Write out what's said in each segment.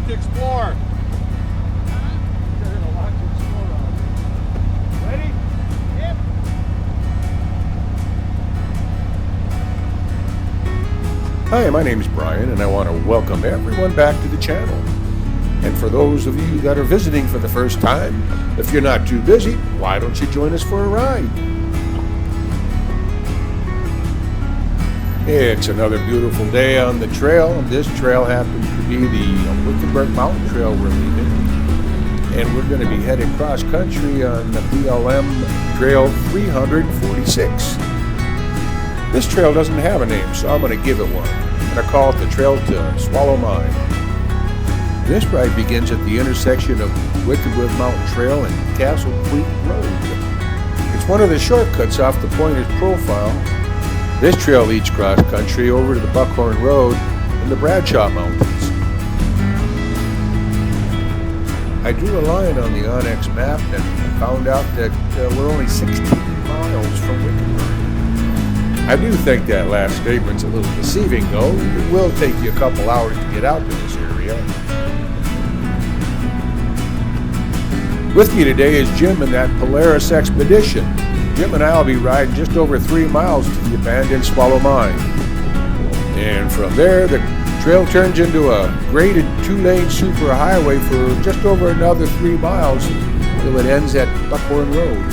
lot to explore. There's a lot to explore out there. Ready? Yep. Hi, my name is Brian, and I want to welcome everyone back to the channel. And for those of you that are visiting for the first time, if you're not too busy, why don't you join us for a ride? It's another beautiful day on the trail. This trail happens to be the Wickenburg Mountain Trail we're leaving. And we're going to be headed cross country on the BLM Trail 346. This trail doesn't have a name, so I'm going to give it one. I'm going to call it the Trail to Swallow Mine. This ride begins at the intersection of Wickenburg Mountain Trail and Castle Creek Road. It's one of the shortcuts off the Pointers Profile. This trail leads cross country over to the Buckhorn Road and the Bradshaw Mountains. I drew a line on the Onyx map and found out that we're only 16 miles from Wickenburg. I do think that last statement's a little deceiving, though. It will take you a couple hours to get out to this area. With me today is Jim in that Polaris Expedition. Jim and I will be riding just over 3 miles to the abandoned Swallow Mine. And from there, the trail turns into a graded 2-lane superhighway for just over another 3 miles till it ends at Buckhorn Road.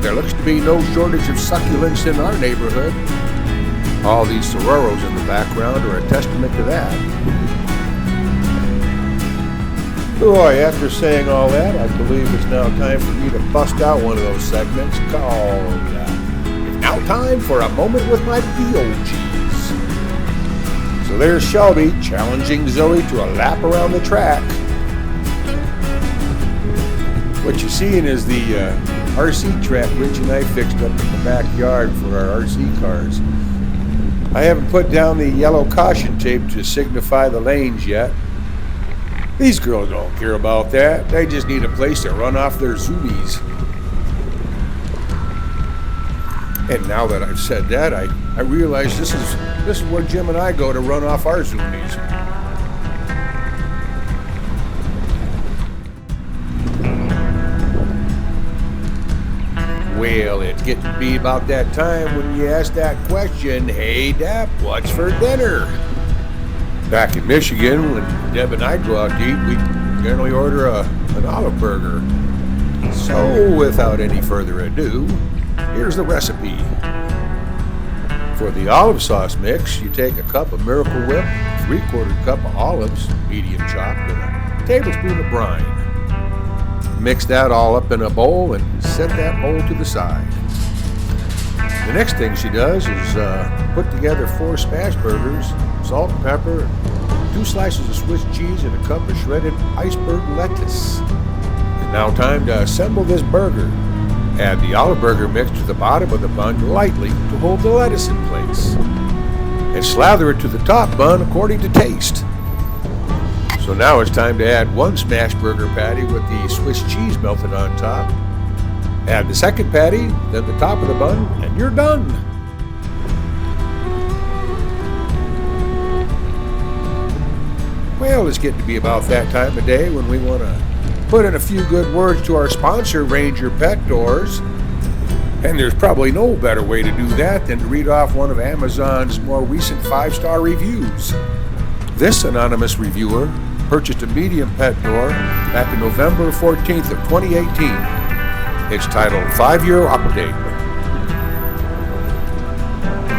There looks to be no shortage of succulents in our neighborhood. All these sororos in the background are a testament to that. Boy, after saying all that, I believe it's now time for me to bust out one of those segments called It's Now Time for a Moment with My BOGs. So there's Shelby challenging Zoe to a lap around the track. What you're seeing is the RC track Rich and I fixed up in the backyard for our RC cars. I haven't put down the yellow caution tape to signify the lanes yet. These girls don't care about that. They just need a place to run off their zoomies. And now that I've said that, I realize this is where Jim and I go to run off our zoomies. Well, it's getting to be about that time when you ask that question, hey Dap, what's for dinner? Back in Michigan, when Deb and I go out to eat, we generally order an olive burger. So, without any further ado, here's the recipe. For the olive sauce mix, you take a cup of Miracle Whip, 3/4 cup of olives, medium chopped, and a tablespoon of brine. Mix that all up in a bowl and set that bowl to the side. The next thing she does is put together 4 smash burgers, salt and pepper, 2 slices of Swiss cheese, and a cup of shredded iceberg lettuce. It's now time to assemble this burger. Add the olive burger mix to the bottom of the bun lightly to hold the lettuce in place. And slather it to the top bun according to taste. So now it's time to add 1 smash burger patty with the Swiss cheese melted on top. Add the second patty, then the top of the bun, and you're done. Well, it's getting to be about that time of day when we want to put in a few good words to our sponsor, Ranger Pet Doors. And there's probably no better way to do that than to read off one of Amazon's more recent 5-star reviews. This anonymous reviewer purchased a medium pet door back in November 14th of 2018. It's titled 5-Year Update.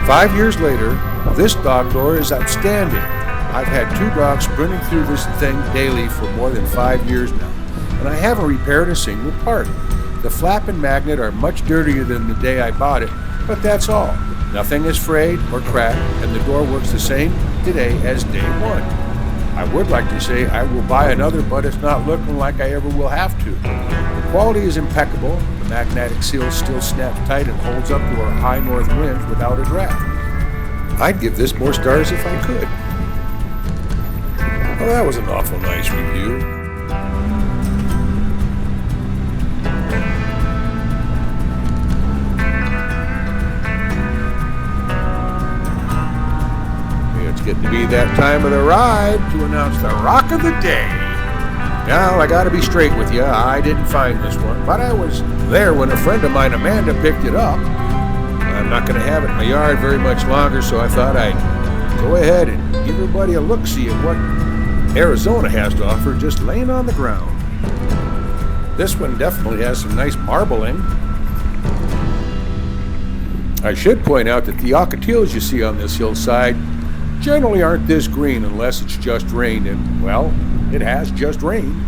5 years later, this dog door is outstanding. I've had 2 dogs sprinting through this thing daily for more than 5 years now, and I haven't repaired a single part. The flap and magnet are much dirtier than the day I bought it, but that's all. Nothing is frayed or cracked, and the door works the same today as day one. I would like to say I will buy another, but it's not looking like I ever will have to. The quality is impeccable. The magnetic seal still snaps tight and holds up to our high north winds without a draft. I'd give this more stars if I could. Well, that was an awful nice review. It's getting to be that time of the ride to announce the rock of the day. Now, I gotta be straight with you, I didn't find this one, but I was there when a friend of mine, Amanda, picked it up. I'm not gonna have it in my yard very much longer, so I thought I'd go ahead and give everybody a look-see at what Arizona has to offer just laying on the ground. This one definitely has some nice marbling. I should point out that the ocotillos you see on this hillside generally aren't this green unless it's just rained, and, well, it has just rained.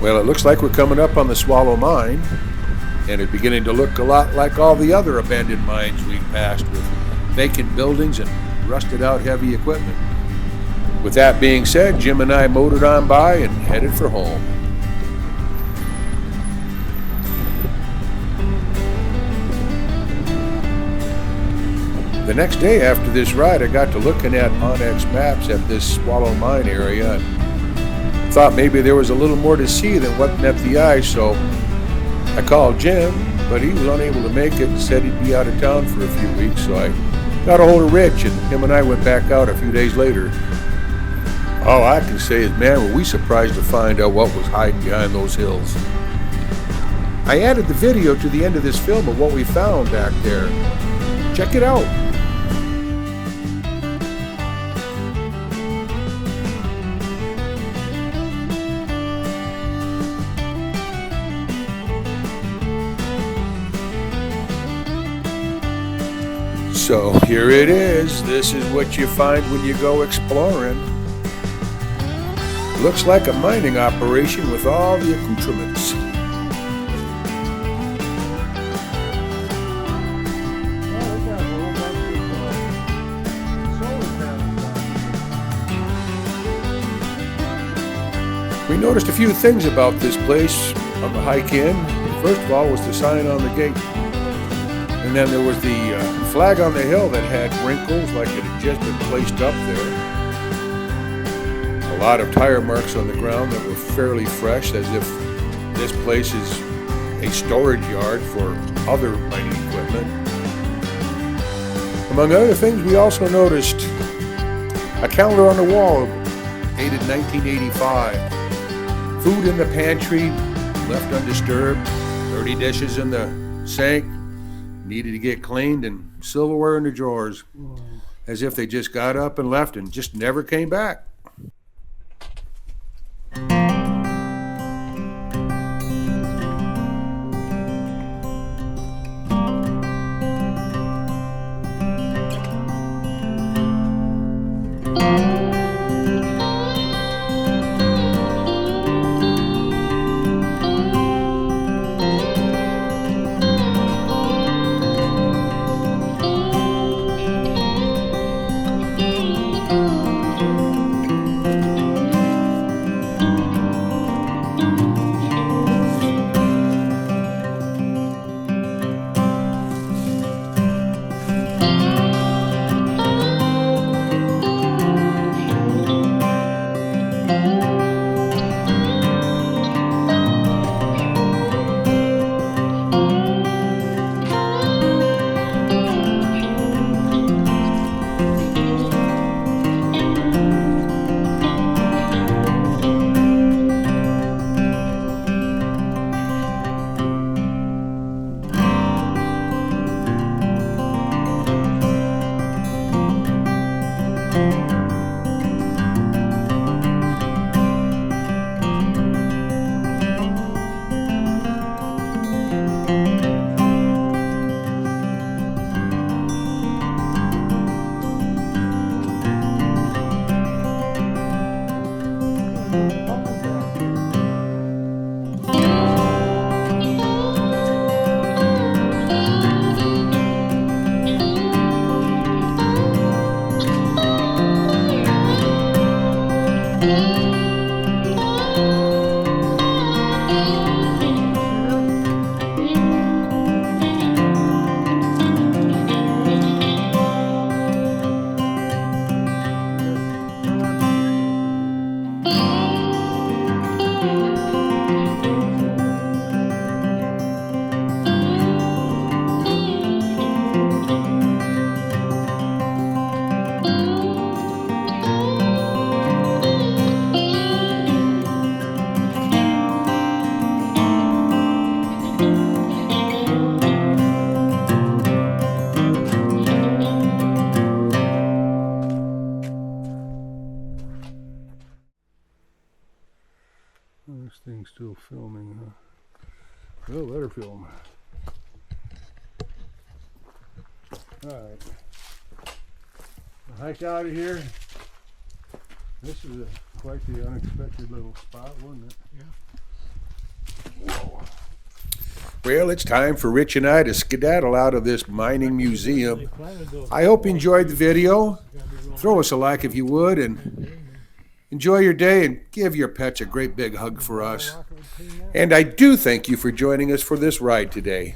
Well, it looks like we're coming up on the Swallow Mine, and it's beginning to look a lot like all the other abandoned mines we've passed, with vacant buildings and rusted out heavy equipment. With that being said, Jim and I motored on by and headed for home. The next day after this ride, I got to looking at Onyx maps at this Swallow Mine area and thought maybe there was a little more to see than what met the eye, so I called Jim, but he was unable to make it and said he'd be out of town for a few weeks, so I got a hold of Rich, and him and I went back out a few days later. All I can say is, man, were we surprised to find out what was hiding behind those hills. I added the video to the end of this film of what we found back there. Check it out. So here it is. This is what you find when you go exploring. Looks like a mining operation with all the accoutrements. We noticed a few things about this place on the hike in. First of all was the sign on the gate. And then there was the flag on the hill that had wrinkles like it had just been placed up there. A lot of tire marks on the ground that were fairly fresh, as if this place is a storage yard for other mining equipment. Among other things, we also noticed a calendar on the wall dated 1985. Food in the pantry, left undisturbed, 30 dishes in the sink, needed to get cleaned, and silverware in the drawers, as if they just got up and left and just never came back. This thing's still filming, huh? Well, let her film. Alright. Hike out of here. This is quite the unexpected little spot, wasn't it? Yeah. Whoa. Well, it's time for Rich and I to skedaddle out of this mining museum. I hope you enjoyed the video. Throw us a like if you would, and enjoy your day, and give your pets a great big hug for us. And I do thank you for joining us for this ride today.